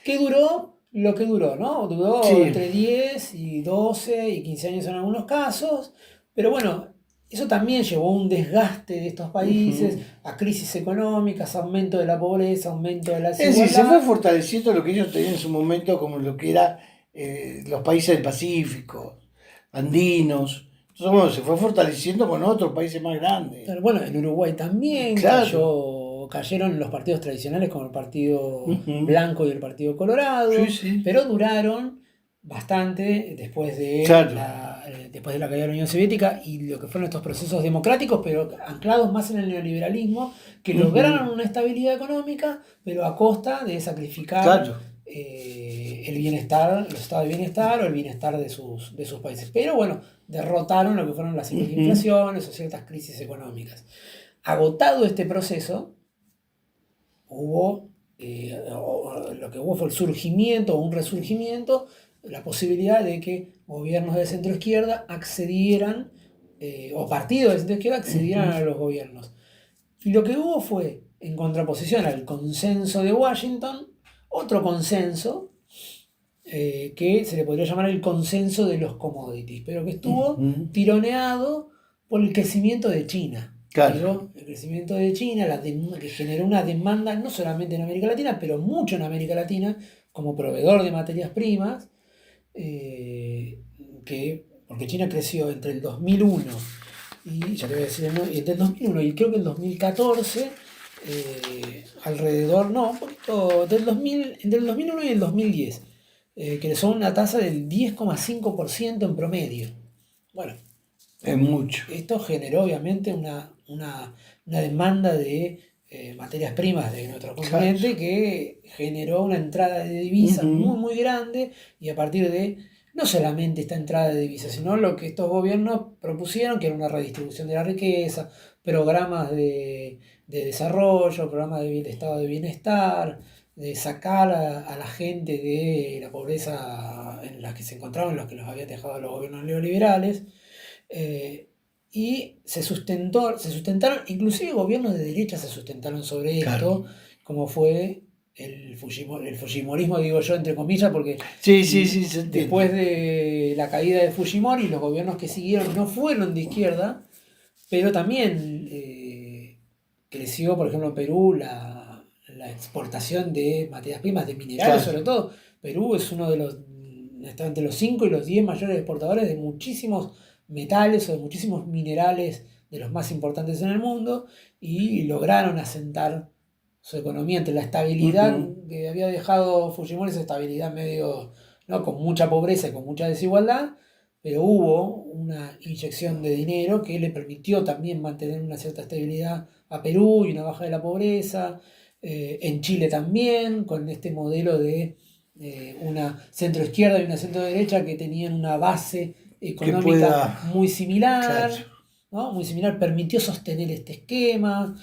que duró lo que duró, ¿no? Duró sí. entre 10 y 12 y 15 años en algunos casos, pero bueno, eso también llevó a un desgaste de estos países, Ujú. a crisis económicas, aumento de la pobreza, aumento de la Es decir, se fue desigualdad. fortaleciendo lo que ellos tenían en su momento, como lo que era los países del Pacífico, andinos. Entonces, bueno, se fue fortaleciendo con otros países más grandes. Pero bueno, en Uruguay también Claro. cayeron los partidos tradicionales como el Partido Ujú. Blanco y el Partido Colorado, Sí, sí. pero duraron bastante Claro. después de la caída de la Unión Soviética y lo que fueron estos procesos democráticos, pero anclados más en el neoliberalismo, que lograron Ujú. una estabilidad económica, pero a costa de sacrificar Claro. el bienestar, los estados de bienestar o el bienestar de sus países. Pero bueno, derrotaron lo que fueron las Ujú. hiperinflaciones o ciertas crisis económicas. Agotado este proceso, lo que hubo fue el surgimiento o un resurgimiento, la posibilidad de que gobiernos de centro izquierda accedieran, o partidos de centro izquierda accedieran a Ujú. los gobiernos. Y lo que hubo fue, en contraposición al consenso de Washington, otro consenso que se le podría llamar el consenso de los commodities, pero que estuvo Ujú. tironeado por el crecimiento de China. Claro. Pero el crecimiento de China, que generó una demanda no solamente en América Latina, pero mucho en América Latina, como proveedor de materias primas, porque China creció entre el 2001 y ya te voy a decir, del 2001 y creo que el 2014, alrededor, no, un poquito, del 2001 y el 2010, que son una tasa del 10,5% en promedio. Bueno, Es mucho. esto generó obviamente una demanda de materias primas de nuestro continente que generó una entrada de divisas muy, muy grande, y a partir de no solamente esta entrada de divisas, sino lo que estos gobiernos propusieron, que era una redistribución de la riqueza, programas de desarrollo, programas de estado de bienestar, de sacar a la gente de la pobreza en la que se encontraban, los que los habían dejado los gobiernos neoliberales. Y se sustentaron, inclusive gobiernos de derecha se sustentaron sobre esto, Claro. como fue el Fujimorismo, digo yo entre comillas, porque Sí, se entiende. después de la caída de Fujimori, los gobiernos que siguieron no fueron de izquierda, pero también creció, por ejemplo, en Perú la exportación de materias primas, de minerales. Claro. Sobre todo. Perú es está entre los 5 y los 10 mayores exportadores de muchísimos metales o de muchísimos minerales, de los más importantes en el mundo, y lograron asentar su economía entre la estabilidad que había dejado Fujimori, esa estabilidad medio, ¿no?, con mucha pobreza y con mucha desigualdad, pero hubo una inyección de dinero que le permitió también mantener una cierta estabilidad a Perú y una baja de la pobreza. En Chile también, con este modelo de una centroizquierda y una centroderecha que tenían una base económica muy similar. Claro. ¿No? Muy similar, permitió sostener este esquema.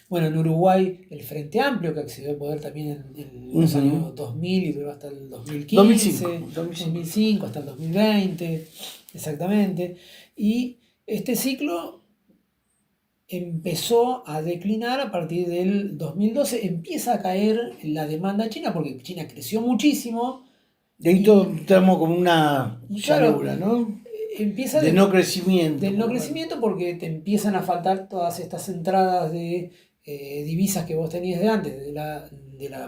Bueno, en Uruguay el Frente Amplio, que accedió al poder también en los años 2000 y duró hasta el 2015, 2005 hasta el 2020, exactamente. Y este ciclo empezó a declinar a partir del 2012, empieza a caer la demanda china, porque China creció muchísimo. De ahí estamos como una llanura, ¿no? Empieza de no crecimiento. Del no crecimiento, porque te empiezan a faltar todas estas entradas de divisas que vos tenías de antes,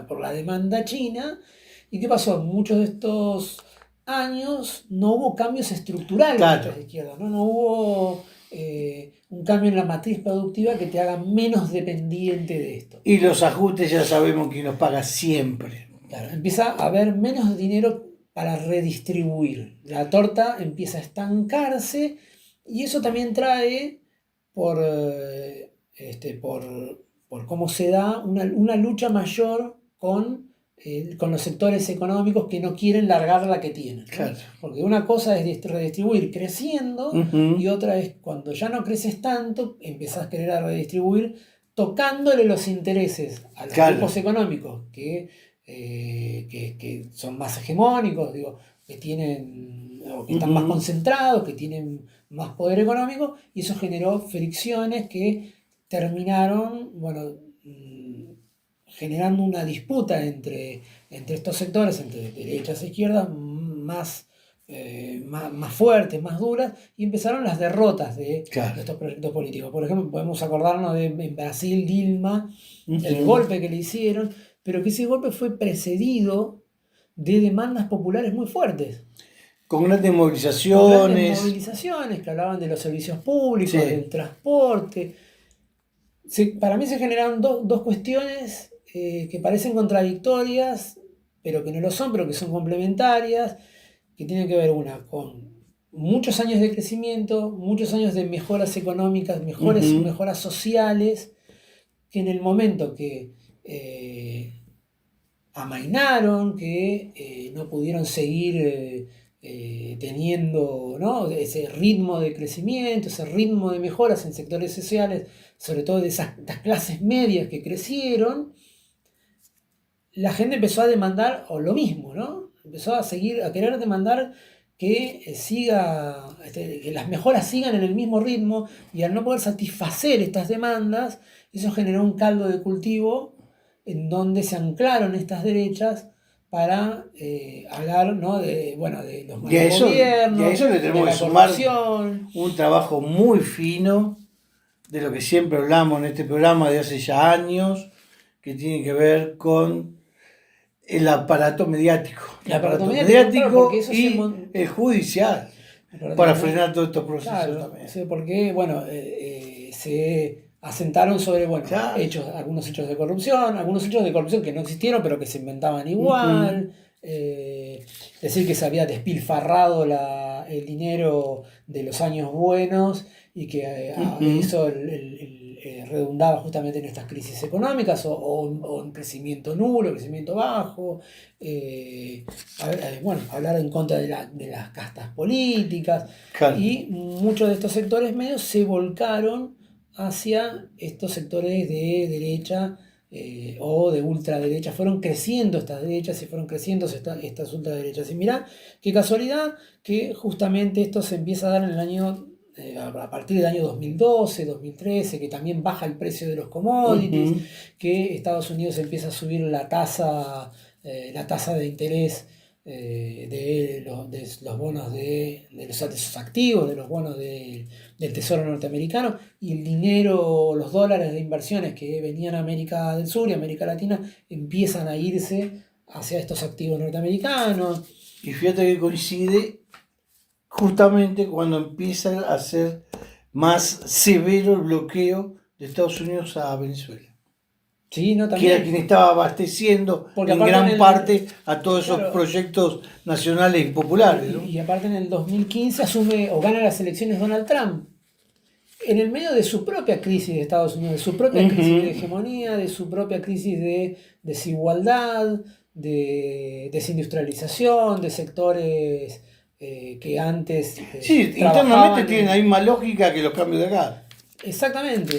por la demanda china. ¿Y qué pasó? Muchos de estos años no hubo cambios estructurales de la izquierda, ¿no? No hubo un cambio en la matriz productiva que te haga menos dependiente de esto. Y los ajustes ya sabemos que nos paga siempre. Claro, empieza a haber menos dinero para redistribuir. La torta empieza a estancarse, y eso también trae por cómo se da una lucha mayor con los sectores económicos que no quieren largar la que tienen, ¿no? Claro. Porque una cosa es redistribuir creciendo, y otra es cuando ya no creces tanto, empezás a querer redistribuir tocándole los intereses a los grupos económicos que son más hegemónicos, digo, que tienen, o que están más concentrados, que tienen más poder económico, y eso generó fricciones que terminaron, generando una disputa entre estos sectores, entre derechas e izquierdas, más fuertes, más duras, y empezaron las derrotas de estos proyectos políticos. Por ejemplo, podemos acordarnos de en Brasil, Dilma, el golpe que le hicieron, pero que ese golpe fue precedido de demandas populares muy fuertes. Con grandes movilizaciones. Que hablaban de los servicios públicos, del transporte. Para mí se generaron dos cuestiones que parecen contradictorias, pero que no lo son, pero que son complementarias, que tienen que ver una con muchos años de crecimiento, muchos años de mejoras económicas, mejoras sociales, que en el momento que amainaron, que no pudieron seguir teniendo, ¿no?, ese ritmo de crecimiento, ese ritmo de mejoras en sectores sociales, sobre todo de estas clases medias que crecieron, la gente empezó a demandar lo mismo, ¿no? Empezó a querer demandar que que las mejoras sigan en el mismo ritmo, y al no poder satisfacer estas demandas, eso generó un caldo de cultivo en donde se anclaron estas derechas para hablar, ¿no?, de los malos gobiernos, y a eso le tenemos de que la sumar corrupción. Un trabajo muy fino de lo que siempre hablamos en este programa de hace ya años, que tiene que ver con el aparato mediático. El aparato mediático, porque eso y el judicial. para frenar todos estos procesos claro, también. sí, porque, bueno, se asentaron sobre, bueno, Claro. algunos hechos de corrupción que no existieron, pero que se inventaban igual. Decir que se había despilfarrado el dinero de los años buenos y que eso redundaba justamente en estas crisis económicas o en crecimiento nulo, crecimiento bajo. Bueno, hablar en contra de las castas políticas. Claro. Y muchos de estos sectores medios se volcaron hacia estos sectores de derecha o de ultraderecha. Fueron creciendo estas derechas y fueron creciendo estas ultraderechas. Y mirá qué casualidad que justamente esto se empieza a dar en el año, a partir del año 2012, 2013, que también baja el precio de los commodities, que Estados Unidos empieza a subir la tasa de interés de los bonos de sus activos, de los bonos del Tesoro norteamericano, y el dinero, los dólares de inversiones que venían a América del Sur y América Latina empiezan a irse hacia estos activos norteamericanos. Y fíjate que coincide justamente cuando empieza a ser más severo el bloqueo de Estados Unidos a Venezuela. Sí, no, Que también. era quien estaba abasteciendo Porque en aparte gran parte a todos esos claro, proyectos nacionales y populares, ¿no? Y aparte en el 2015 asume o gana las elecciones Donald Trump. En el medio de su propia crisis de Estados Unidos, de su propia crisis de hegemonía, de su propia crisis de desigualdad, de desindustrialización, de sectores que antes Sí, internamente tienen la misma lógica que los cambios de acá. Exactamente.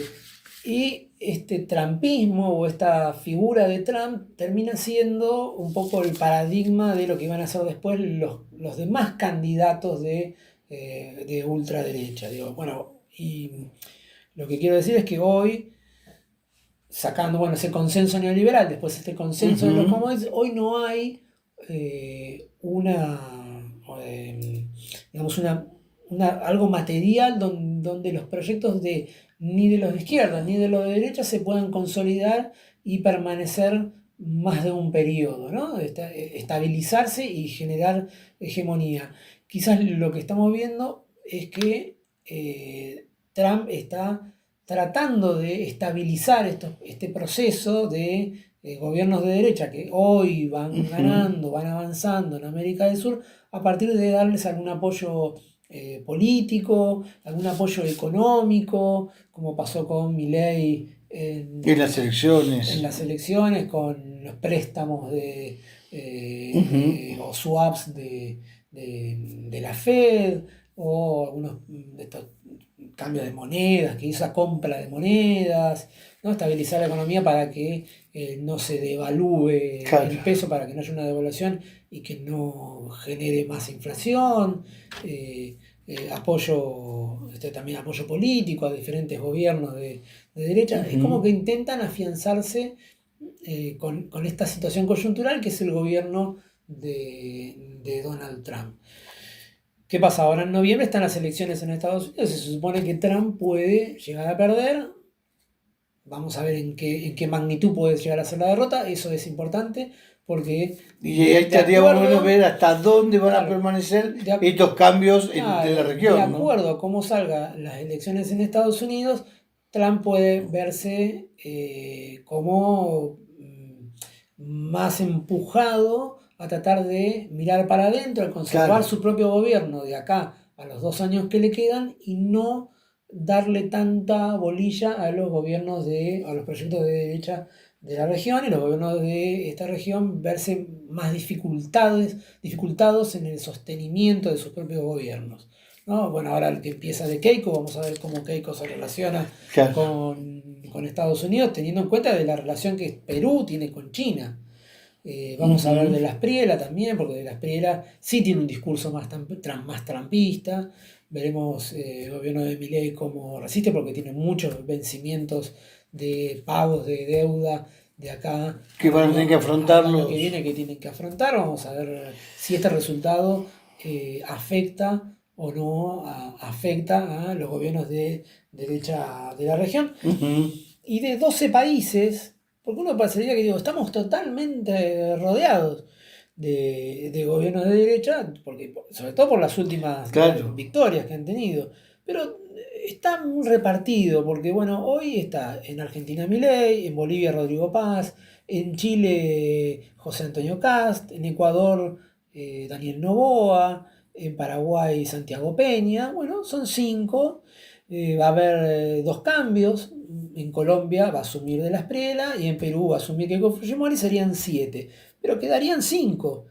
Y este trumpismo o esta figura de Trump termina siendo un poco el paradigma de lo que van a hacer después los demás candidatos de ultraderecha. Digo, bueno, y lo que quiero decir es que hoy, sacando ese consenso neoliberal, después este consenso de los commodities, hoy no hay algo material donde los proyectos ni de los de izquierda ni de los de derecha se puedan consolidar y permanecer más de un periodo, ¿no? Estabilizarse y generar hegemonía. Quizás lo que estamos viendo es que Trump está tratando de estabilizar este proceso de gobiernos de derecha que hoy van ganando, van avanzando en América del Sur, a partir de darles algún apoyo político, algún apoyo económico, como pasó con Milei en las elecciones. En las elecciones, con los préstamos o swaps de la Fed, o algunos de estos cambios de monedas, que hizo esa compra de monedas, ¿no? Estabilizar la economía para que no se devalúe el peso, para que no haya una devaluación y que no genere más inflación. También apoyo político a diferentes gobiernos de derecha. Es como que intentan afianzarse con esta situación coyuntural que es el gobierno de Donald Trump. ¿Qué pasa? Ahora en noviembre están las elecciones en Estados Unidos. Se supone que Trump puede llegar a perder. Vamos a ver en qué magnitud puede llegar a ser la derrota. Eso es importante porque... Y ahí estaría bueno ver hasta dónde van a permanecer estos cambios de la región. De acuerdo a cómo salgan las elecciones en Estados Unidos, Trump puede verse como más empujado a tratar de mirar para adentro, a conservar su propio gobierno de acá a los 2 años que le quedan y no darle tanta bolilla a los gobiernos a los proyectos de derecha de la región, y los gobiernos de esta región verse más dificultados en el sostenimiento de sus propios gobiernos, ¿no? Bueno, ahora el que empieza de Keiko, vamos a ver cómo Keiko se relaciona con Estados Unidos, teniendo en cuenta de la relación que Perú tiene con China. Vamos a hablar de la Espriella también, porque de la Espriella sí tiene un discurso más trampista. Veremos el gobierno de Milei cómo resiste, porque tiene muchos vencimientos de pagos de deuda de acá. Que van a tener que afrontarlo. El que viene que tienen que afrontar. Vamos a ver si este resultado afecta o no afecta a los gobiernos de derecha de la región. Y de 12 países, porque uno pensaría que estamos totalmente rodeados. de gobiernos de derecha, porque, sobre todo por las últimas Claro. victorias que han tenido. Pero está muy repartido, porque bueno, hoy está en Argentina Milei, en Bolivia Rodrigo Paz, en Chile José Antonio Kast, en Ecuador Daniel Noboa, en Paraguay Santiago Peña. Bueno, son 5. Va a haber 2 cambios. En Colombia va a asumir De la Espriella y en Perú va a asumir Keiko Fujimori, serían 7. Pero quedarían 5.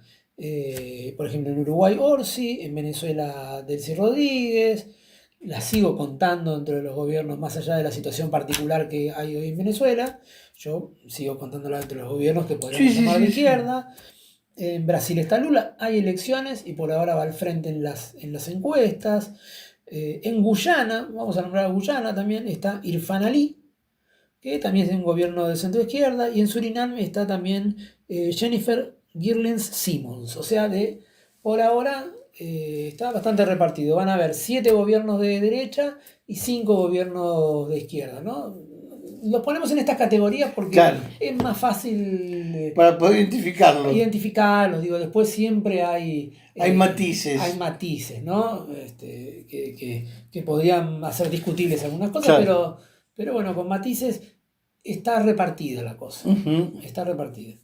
Por ejemplo, en Uruguay Orsi, en Venezuela Delcy Rodríguez. La sigo contando dentro de los gobiernos, más allá de la situación particular que hay hoy en Venezuela. Yo sigo contándola dentro de los gobiernos que podríamos llamar de izquierda. En Brasil está Lula, hay elecciones y por ahora va al frente en las encuestas. En Guyana, vamos a nombrar a Guyana también, está Irfan Ali, que también es un gobierno de centro izquierda, y en Surinam está también Jennifer Girlens Simons. O sea, por ahora está bastante repartido. Van a haber 7 gobiernos de derecha y 5 gobiernos de izquierda, ¿no? Los ponemos en estas categorías porque Claro. es más fácil Para poder identificarlos. Digo, después siempre hay matices. Hay matices, ¿no? Que podrían hacer discutibles algunas cosas, Claro. pero bueno, con matices está repartida la cosa. Ujú. Está repartida.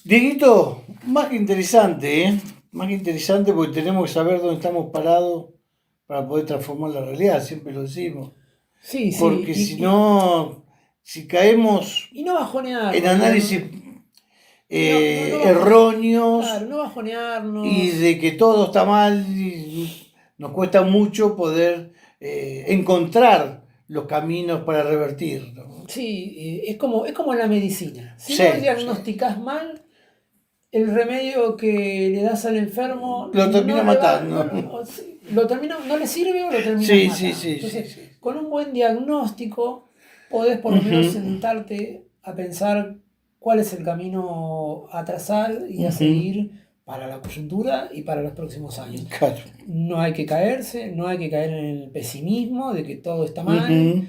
Dieguito, más que interesante, ¿eh? Más que interesante porque tenemos que saber dónde estamos parados para poder transformar la realidad, siempre lo decimos. Sí, sí. Porque si no, si caemos Y no bajonear. en análisis no, erróneos, claro, no bajonearnos. y de que todo está mal, y nos cuesta mucho poder encontrar los caminos para revertir, ¿no? Sí, es como en la medicina. Si Sí, no diagnosticás mal, el remedio que le das al enfermo Lo termina no le va- matando. no le sirve o lo termina Sí, matando. sí, sí, Entonces, sí. con un buen diagnóstico podés por lo menos sentarte a pensar cuál es el camino a trazar y a seguir para la coyuntura y para los próximos años. Claro. No hay que caerse, no hay que caer en el pesimismo de que todo está mal.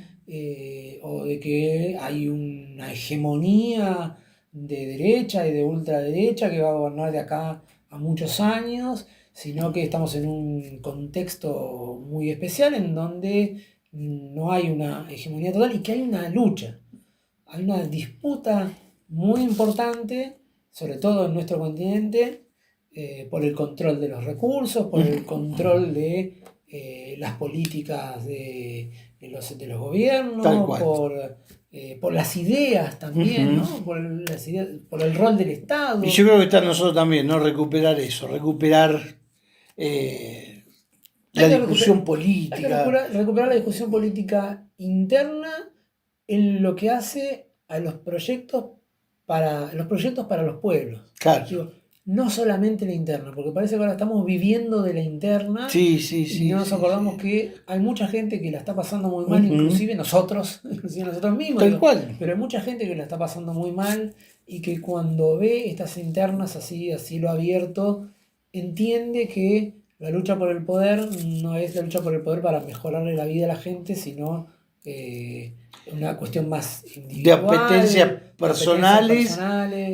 O de que hay una hegemonía de derecha y de ultraderecha que va a gobernar de acá a muchos años, sino que estamos en un contexto muy especial en donde no hay una hegemonía total y que hay una lucha, hay una disputa muy importante, sobre todo en nuestro continente, por el control de los recursos, por el control de las políticas de los gobiernos, Tal cual. por las ideas también, ¿no? Por el rol del Estado. Y yo creo que está en nosotros también, ¿no? Recuperar eso, recuperar la discusión política. Hay que recuperar la discusión política interna en lo que hace a los proyectos para los pueblos. Claro. Digo, no solamente la interna, porque parece que ahora estamos viviendo de la interna. Sí, Y no nos acordamos que hay mucha gente que la está pasando muy mal, inclusive nosotros mismos. Tal cual. Pero hay mucha gente que la está pasando muy mal y que cuando ve estas internas así a cielo abierto, entiende que la lucha por el poder no es la lucha por el poder para mejorarle la vida a la gente, sino una cuestión más individual, de apetencias personales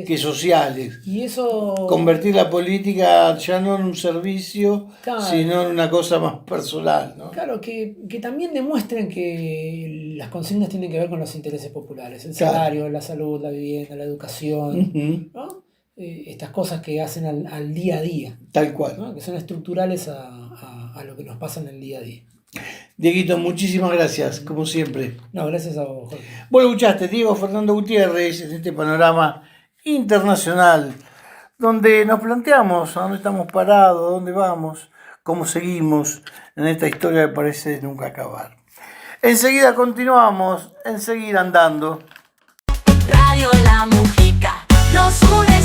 que sociales. Y eso... Convertir la política ya no en un servicio, Claro. sino en una cosa más personal, ¿no? Claro, que también demuestren que las consignas tienen que ver con los intereses populares, el Claro. salario, la salud, la vivienda, la educación, Ujú. ¿no? Estas cosas que hacen al día a día, Tal cual. ¿no? Que son estructurales a lo que nos pasa en el día a día. Dieguito, muchísimas gracias, como siempre. No, gracias a vos, Jorge. Vos lo escuchaste, Diego Fernando Gutiérrez, en este panorama internacional, donde nos planteamos a dónde estamos parados, a dónde vamos, cómo seguimos en esta historia que parece nunca acabar. Enseguida continuamos, enseguida andando. Radio La Mujica nos une